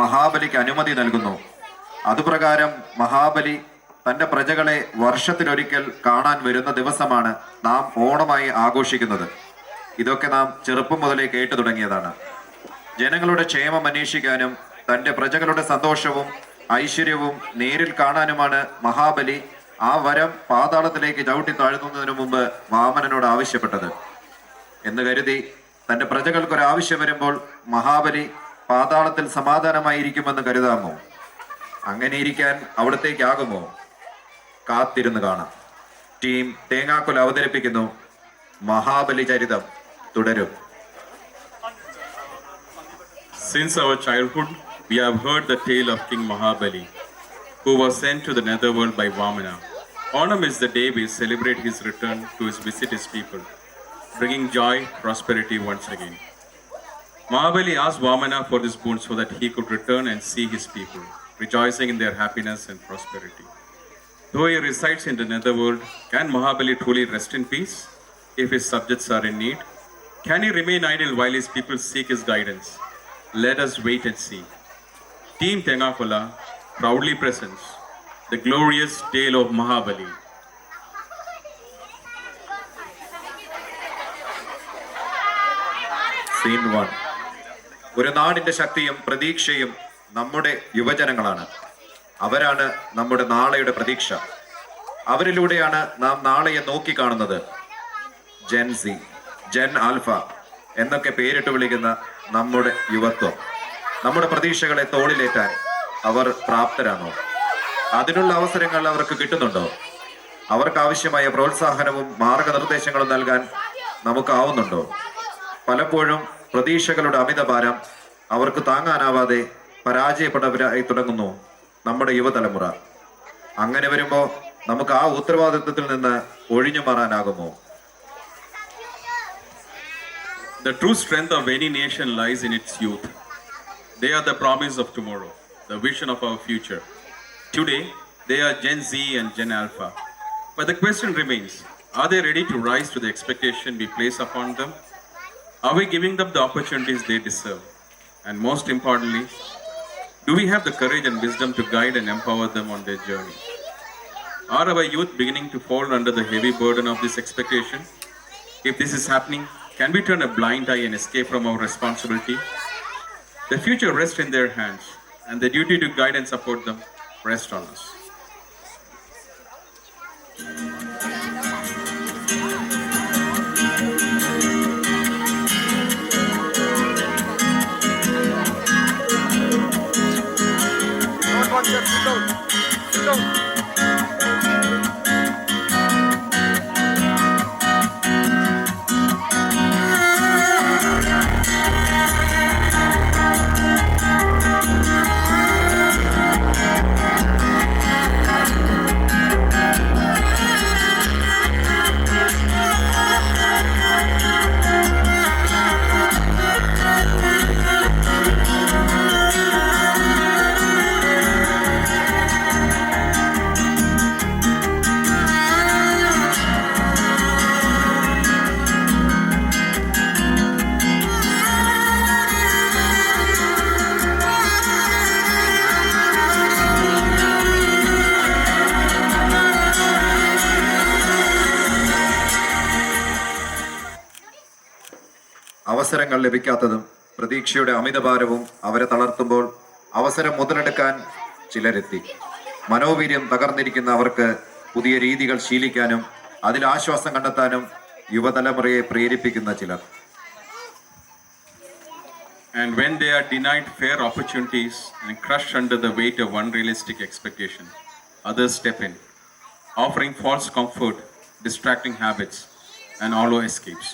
മഹാബലിക്ക് അനുമതി നൽകുന്നു. അതുപ്രകാരം മഹാബലി തന്റെ പ്രജകളെ വർഷത്തിലൊരിക്കൽ കാണാൻ വരുന്ന ദിവസമാണ് നാം ഓണമായി ആഘോഷിക്കുന്നത്. ഇതൊക്കെ നാം ചെറുപ്പം മുതലേ കേട്ടു തുടങ്ങിയതാണ്. ജനങ്ങളുടെ ക്ഷേമം അന്വേഷിക്കാനും തന്റെ പ്രജകളുടെ സന്തോഷവും ഐശ്വര്യവും നേരിൽ കാണാനുമാണ് മഹാബലി ആ വരം പാതാളത്തിലേക്ക് ചവിട്ടി താഴ്ത്തുന്നതിനു മുമ്പ് വാമനനോട് ആവശ്യപ്പെട്ടത് എന്ന് കരുതി തന്റെ പ്രജകൾക്കൊരാവശ്യം വരുമ്പോൾ മഹാബലി പാതാളത്തിൽ സമാധാനമായിരിക്കുമെന്ന് കരുതാമോ? അങ്ങനെ ഇരിക്കാൻ അവിടത്തേക്കാകുമോ? കാത്തിരുന്ന് കാണാം. ടീം തേങ്ങാക്കൊല അവതരിപ്പിക്കുന്നു മഹാബലി ചരിതം തുടരും. Since our childhood, we have heard the tale of King Mahabali, who was sent to the netherworld by Vamana. Onam is the day we celebrate his return to visit his people, bringing joy, prosperity once again. Mahabali asked Vamana for this boon so that he could return and see his people, rejoicing in their happiness and prosperity. Though he resides in the netherworld, can Mahabali truly rest in peace if his subjects are in need? Can he remain idle while his people seek his guidance? Let us wait and see. Team Tengakola proudly presents the glorious tale of Mahabali. Scene 1. ഒരു നാടിന്റെ ശക്തിയും പ്രതീക്ഷയും നമ്മുടെ യുവജനങ്ങളാണ്. അവരാണ് നമ്മുടെ നാളെയുടെ പ്രതീക്ഷ. അവരിലൂടെയാണ് നാം നാളെയെ നോക്കിക്കാണുന്നത്. ജെൻ സി, ജെൻ ആൽഫ എന്നൊക്കെ പേരിട്ട് വിളിക്കുന്ന നമ്മുടെ യുവത്വം. നമ്മുടെ പ്രതീക്ഷകളെ തോളിലേറ്റാൻ അവർ പ്രാപ്തരാണോ? അതിനുള്ള അവസരങ്ങൾ അവർക്ക് കിട്ടുന്നുണ്ടോ? അവർക്ക് ആവശ്യമായ പ്രോത്സാഹനവും മാർഗനിർദ്ദേശങ്ങളും നൽകാൻ നമുക്കാവുന്നുണ്ടോ? പലപ്പോഴും പ്രതീക്ഷകളുടെ അമിതഭാരം അവർക്ക് താങ്ങാനാവാതെ പരാജയപ്പെട്ടവരായി തുടങ്ങുന്നു നമ്മുടെ യുവതലമുറ. അങ്ങനെ വരുമ്പോ നമുക്ക് ആ ഉത്തരവാദിത്വത്തിൽ നിന്ന് ഒഴിഞ്ഞു മാറാനാകുമോ? The true strength of any nation lies in its youth. They are the promise of tomorrow, the vision of our future. Today, they are Gen Z and Gen Alpha. But the question remains, are they ready to rise to the expectation we place upon them? Are we giving them the opportunities they deserve? And most importantly, do we have the courage and wisdom to guide and empower them on their journey? Are our youth beginning to fall under the heavy burden of this expectation? If this is happening, can we turn a blind eye and escape from our responsibility? The future rests in their hands, and the duty to guide and support them rests on us. Sit down. അവസരങ്ങൾ ലഭിക്കാത്തതും പ്രതീക്ഷയുടെ അമിതഭാരവും അവരെ തളർത്തുമ്പോൾ അവസരം മുതലെടുക്കാൻ ചിലരെത്തി. മനോവീര്യം തകർന്നിരിക്കുന്ന അവർക്ക് പുതിയ രീതികൾ ശീലിക്കാനും അതിൽ ആശ്വാസം കണ്ടെത്താനും യുവതലമുറയെ പ്രേരിപ്പിക്കുന്ന ചിലർ. And when they are denied fair opportunities and crushed under the weight of unrealistic expectation, others step in, offering false comfort, distracting habits, and hollow escapes.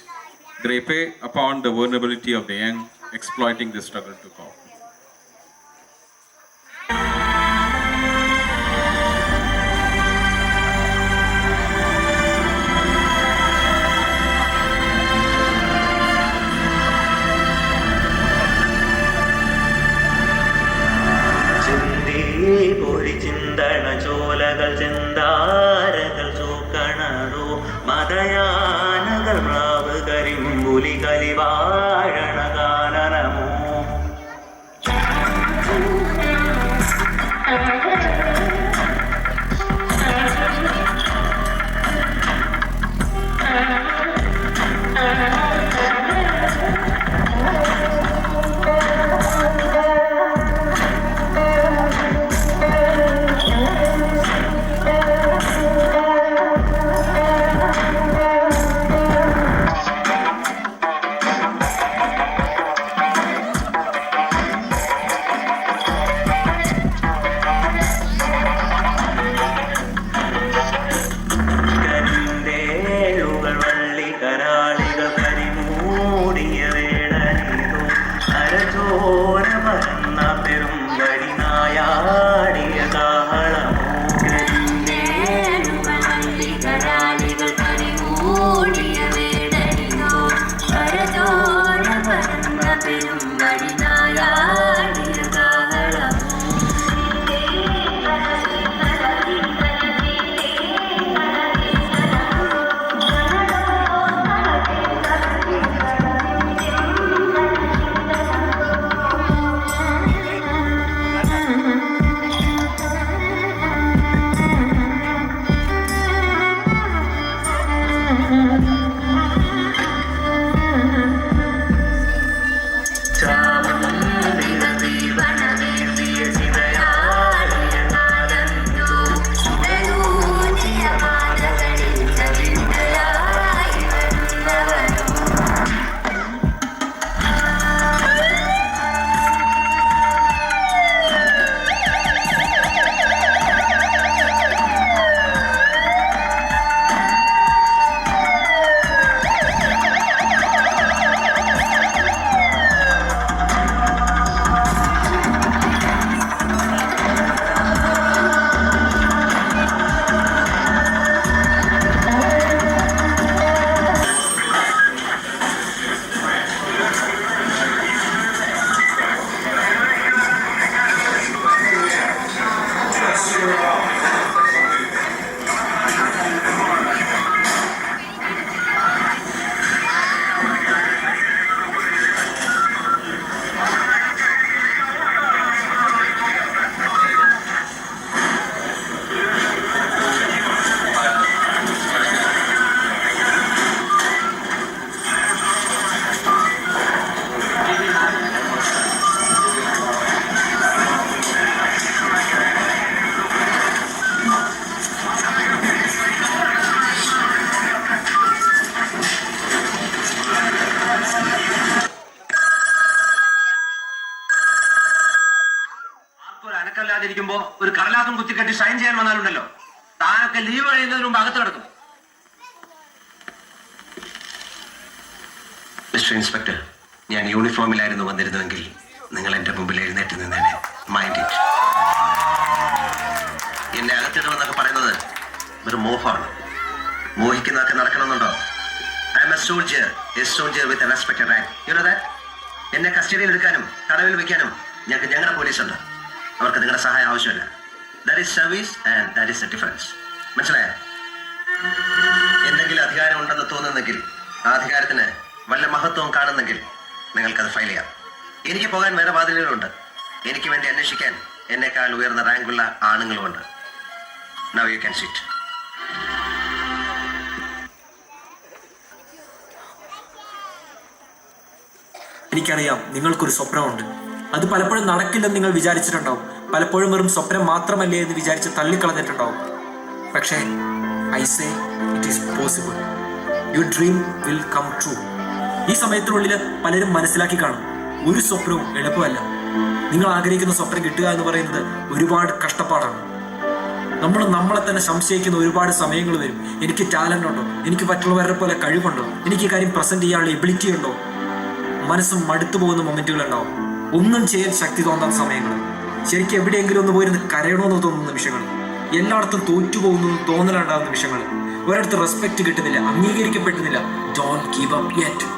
They prey upon the vulnerability of the young, exploiting the struggle to cope. ചിന്തണ ചോലകൾ ചിന്താരകൾ ചൂക്കണറോ മതയാനകൾ മ്ലാവ് കരിമ്പുലി കലിവാഴണ ഗാനനമോ ഒരു അനക്കല്ലാതിരിക്കുമ്പോ ഒരു കടലാസം കുത്തിക്കെട്ടി sign ചെയ്യാൻ വന്നാലുണ്ടല്ലോ, താനൊക്കെ leave കഴിയുന്നതിന് മുമ്പ് അകത്ത് കിടക്കും. Mister inspector, ഞാൻ യൂണിഫോമിലായിരുന്നു വന്നിരുന്നുവെങ്കിൽ നിങ്ങൾ എന്റെ മുമ്പിൽ എഴുന്നേറ്റ് നിന്നേനെ. Mind it. എന്നെ അകത്തിടുമെന്നൊക്കെ പറയുന്നത് വെറും മോഹമാണ്. മോഹിക്കുന്നതൊക്കെ നടക്കണമെന്നുണ്ടോ? I am a soldier with a respected rank. You know that. എന്നെ കസ്റ്റഡിയിൽ എടുക്കാനും തടവിൽ വെക്കാനും ഞങ്ങളുടെ പോലീസുണ്ട്. അവർക്ക് നിങ്ങളുടെ സഹായം ആവശ്യമില്ല. That is service and that is A difference. മനസ്സിലായോ? എന്തെങ്കിലും അധികാരം ഉണ്ടെന്ന് തോന്നുന്നെങ്കിൽ, ആ അധികാരത്തിന് വല്ല മഹത്വവും കാണുന്നെങ്കിൽ നിങ്ങൾക്കത് ഫയൽ ചെയ്യാം. എനിക്ക് പോകാൻ വേറെ വാതിലുകളുണ്ട്. എനിക്ക് വേണ്ടി അന്വേഷിക്കാൻ എന്നെക്കാൾ ഉയർന്ന റാങ്കുള്ള ആണുങ്ങളുമുണ്ട്. Now you can sit. എനിക്കറിയാം നിങ്ങൾക്കൊരു സ്വപ്നമുണ്ട്. അത് പലപ്പോഴും നടക്കില്ലെന്ന് നിങ്ങൾ വിചാരിച്ചിട്ടുണ്ടാവും. പലപ്പോഴും വെറും സ്വപ്നം മാത്രമല്ലേ എന്ന് വിചാരിച്ച് തള്ളിക്കളഞ്ഞിട്ടുണ്ടാവും. പക്ഷേ I say it is possible. Your dream will come true. ഈ സമയത്തിനുള്ളിൽ പലരും മനസ്സിലാക്കി കാണും, ഒരു സ്വപ്നവും എളുപ്പമല്ല. നിങ്ങൾ ആഗ്രഹിക്കുന്ന സ്വപ്നം കിട്ടുക എന്ന് പറയുന്നത് ഒരുപാട് കഷ്ടപ്പാടാണ്. നമ്മളെ തന്നെ സംശയിക്കുന്ന ഒരുപാട് സമയങ്ങൾ വരും. എനിക്ക് ടാലന്റ് ഉണ്ടോ? എനിക്ക് മറ്റുള്ളവരെ പോലെ കഴിവുണ്ടോ? എനിക്ക് ഈ കാര്യം പ്രസന്റ് ചെയ്യാനുള്ള എബിലിറ്റി ഉണ്ടോ? മനസ്സും മടുത്തു പോകുന്ന മൊമെന്റുകൾ ഉണ്ടാവും. ഒന്നും ചെയ്യാൻ ശക്തി തോന്നാത്ത സമയങ്ങൾ, ശരിക്കും എവിടെയെങ്കിലും ഒന്ന് പോയിരുന്ന് കരയണമെന്ന് തോന്നുന്ന നിമിഷങ്ങൾ, എല്ലായിടത്തും തോറ്റുപോകുന്നു തോന്നലുണ്ടാകുന്ന നിമിഷങ്ങൾ, ഒരിടത്ത് റെസ്പെക്ട് കിട്ടുന്നില്ല, അംഗീകരിക്കപ്പെടുന്നില്ല. Don't give up yet.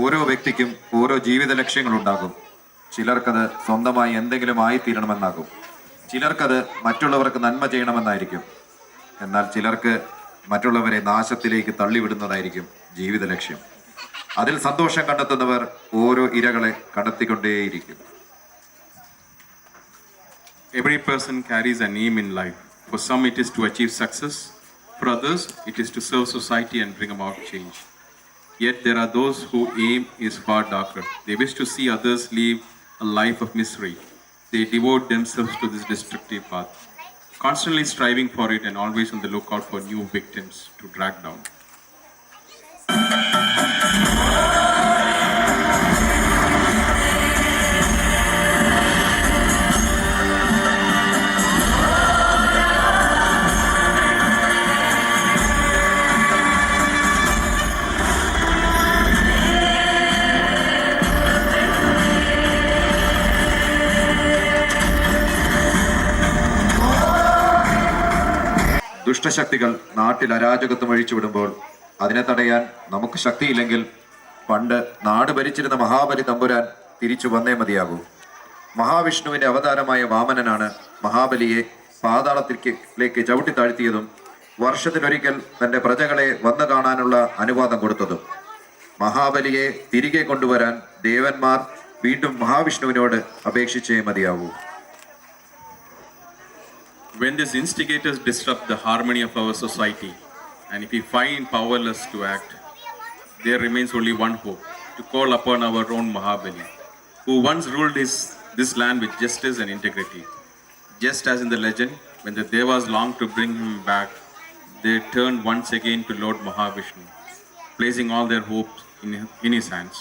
ഓരോ വ്യക്തിക്കും ഓരോ ജീവിത ലക്ഷ്യങ്ങളുണ്ടാകും. ചിലർക്കത് സ്വന്തമായി എന്തെങ്കിലും ആയിത്തീരണമെന്നാകും. ചിലർക്കത് മറ്റുള്ളവർക്ക് നന്മ ചെയ്യണമെന്നായിരിക്കും. എന്നാൽ ചിലർക്ക് മറ്റുള്ളവരെ നാശത്തിലേക്ക് തള്ളിവിടുന്നതായിരിക്കും ജീവിത ലക്ഷ്യം. അതിൽ സന്തോഷം കണ്ടെത്തുന്നവർ ഓരോ ഇരകളെ കണ്ടെത്തിക്കൊണ്ടേയിരിക്കും. Every person carries an aim in life. For some, it is to achieve success. For others, it is to serve society and bring about change. Yet there are those whose aim is far darker. They wish to see others live a life of misery. They devote themselves to this destructive path, constantly striving for it and always on the lookout for new victims to drag down. ദുഷ്ടശക്തികൾ നാട്ടിൽ അരാജകത്വം അഴിച്ചുവിടുമ്പോൾ അതിനെ തടയാൻ നമുക്ക് ശക്തിയില്ലെങ്കിൽ പണ്ട് നാട് ഭരിച്ചിരുന്ന മഹാബലി തമ്പുരാൻ തിരിച്ചു വന്നേ മതിയാകൂ. മഹാവിഷ്ണുവിന്റെ അവതാരമായ വാമനനാണ് മഹാബലിയെ പാതാളത്തിലേക്ക് ചവിട്ടി താഴ്ത്തിയതും വർഷത്തിലൊരിക്കൽ തന്റെ പ്രജകളെ വന്നു കാണാനുള്ള അനുവാദം കൊടുത്തതും. മഹാബലിയെ തിരികെ കൊണ്ടുവരാൻ ദേവന്മാർ വീണ്ടും മഹാവിഷ്ണുവിനോട് അപേക്ഷിച്ചേ മതിയാവൂ. When these instigators disrupt the harmony of our society, and if we find powerless to act, there remains only one hope: to call upon our own Mahabali, who once ruled this land with justice and integrity. Just as in the legend, when the Devas longed to bring him back, they turned once again to Lord Mahavishnu, placing all their hopes in his hands.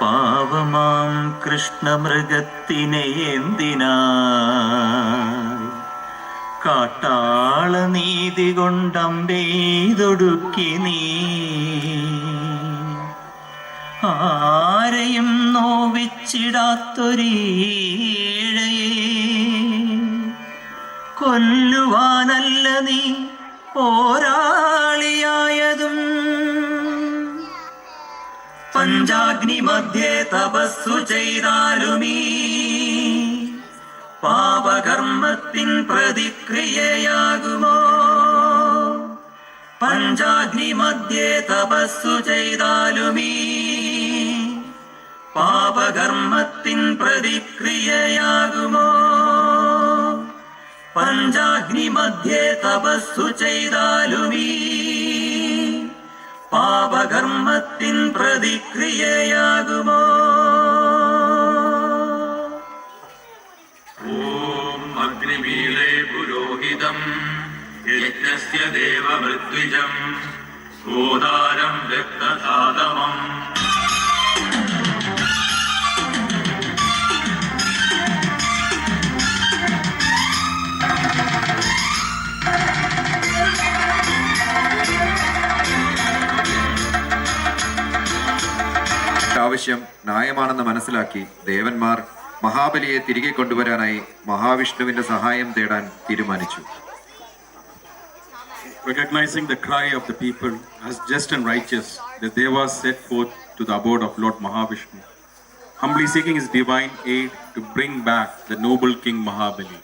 പാവമാം കൃഷ്ണമൃഗത്തിനെ എന്തിനായി കാട്ടാള നീതി കൊണ്ടമ്പെയ്തൊടുക്കി നീ ആരെയും നോവിച്ചിടാത്തൊരീഴയെ കൊല്ലുവാനല്ല നീ പോരാളിയായതും പഞ്ചാഗ്നി മധ്യേ തപസ്സു ചെയ്താലുമീ പാപകർമ്മത്തിൻ പ്രതിക്രിയയാകുമോ? പഞ്ചാഗ്നി മധ്യേ തപസ്സു ചെയ്താലുമീ പാപകർമ്മത്തിൻ പ്രതിക്രിയയാകുമോ? പഞ്ചാഗ്നി മധ്യേ തപസ്സു ചെയ്താലുമീ പാപകർമ്മത്തിൻ പ്രതിക്രിയയാകുമോ? ഓം അഗ്നിമീളേ പുരോഹിതം യജ്ഞസ്യ ദേവമൃത്വിജം ഗോദാരം രക്തധാതമം. ആവശ്യം ന്യായമാണെന്ന് മനസ്സിലാക്കി ദേവന്മാർ മഹാബലിയെ തിരികെ കൊണ്ടുവരാനായി മഹാവിഷ്ണുവിന്റെ സഹായം തേടാൻ തീരുമാനിച്ചു. Recognizing the cry of the people as just and righteous, the Devas set forth to the abode of Lord Mahavishnu, humbly seeking his divine aid to bring back the noble King Mahabali.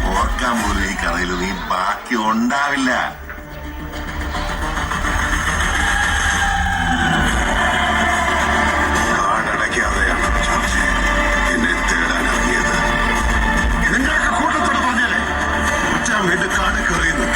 ഓർക്കാൻ പോലും ഈ കഥയിൽ നീ ബാക്കി ഉണ്ടാവില്ല. കാടടയ്ക്കാതെയാണ് എന്നെ തേടാൻ ഇറങ്ങിയത്. നിങ്ങളൊക്കെ കൂട്ടത്തോട് പറഞ്ഞാലേ കുറ്റാൻ വേണ്ടി കാട് കറിയുന്നു.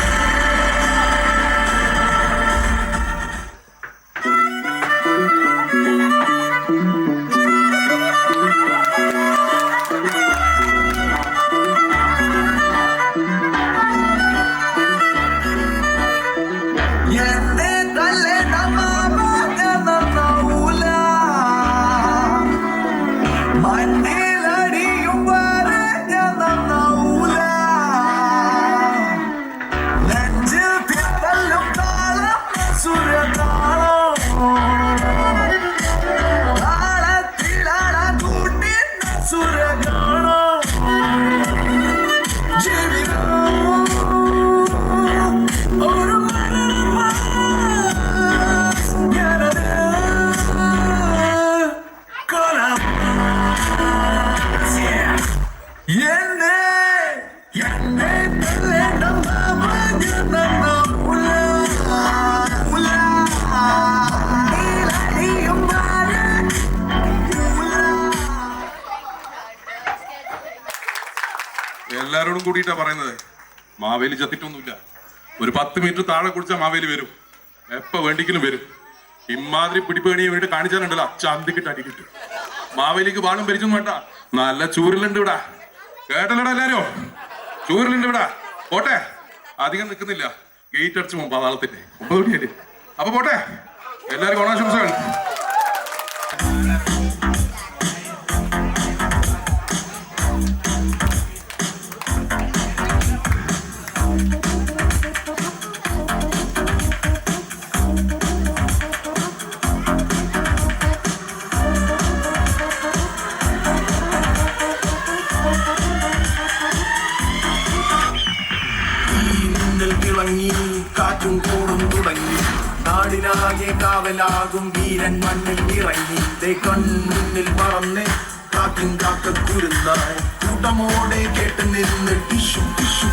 എല്ലാരോടും കൂടിയിട്ടാ പറയുന്നത്. മാവേലി ചത്തിട്ടൊന്നുമില്ല. ഒരു 10 മിനിറ്റ് താഴെ കുടിച്ചാൽ മാവേലി വരും. എപ്പോ വേണ്ടിക്കലും വരും. ഇമാതിരി പിടിപ്പേണിയെ വേണ്ടി കാണിച്ചാലുണ്ടല്ലോ ചന്തിക്കിട്ട് അടി കിട്ടും. മാവേലിക്ക് ബാളും പരിച്ചും വേണ്ട, നല്ല ചൂരലുണ്ട് ഇവിടെ. കേട്ടല്ലോടാ എല്ലാരും, ചൂരലുണ്ട് ഇവിടെ. പോട്ടെ, അധികം നിൽക്കുന്നില്ല. ഗേറ്റ് അടിച്ചു പോകും പാതാളത്തിന്റെ 9 മണിയായിട്ട്. അപ്പൊ പോട്ടെ, എല്ലാവർക്കും ഓണാശംസകൾ. തിളങ്ങി കാറ്റും കോടും തുടങ്ങി നാടിനാകെ കാവലാകും വീരൻ മണ്ണിൽ ഇറങ്ങി കൺമുന്നിൽ പറന്ന് കാക്കും കാക്ക കുരുന്നായി കൂട്ടമോടെ കേട്ട് നിന്ന് ടിഷു ടിഷു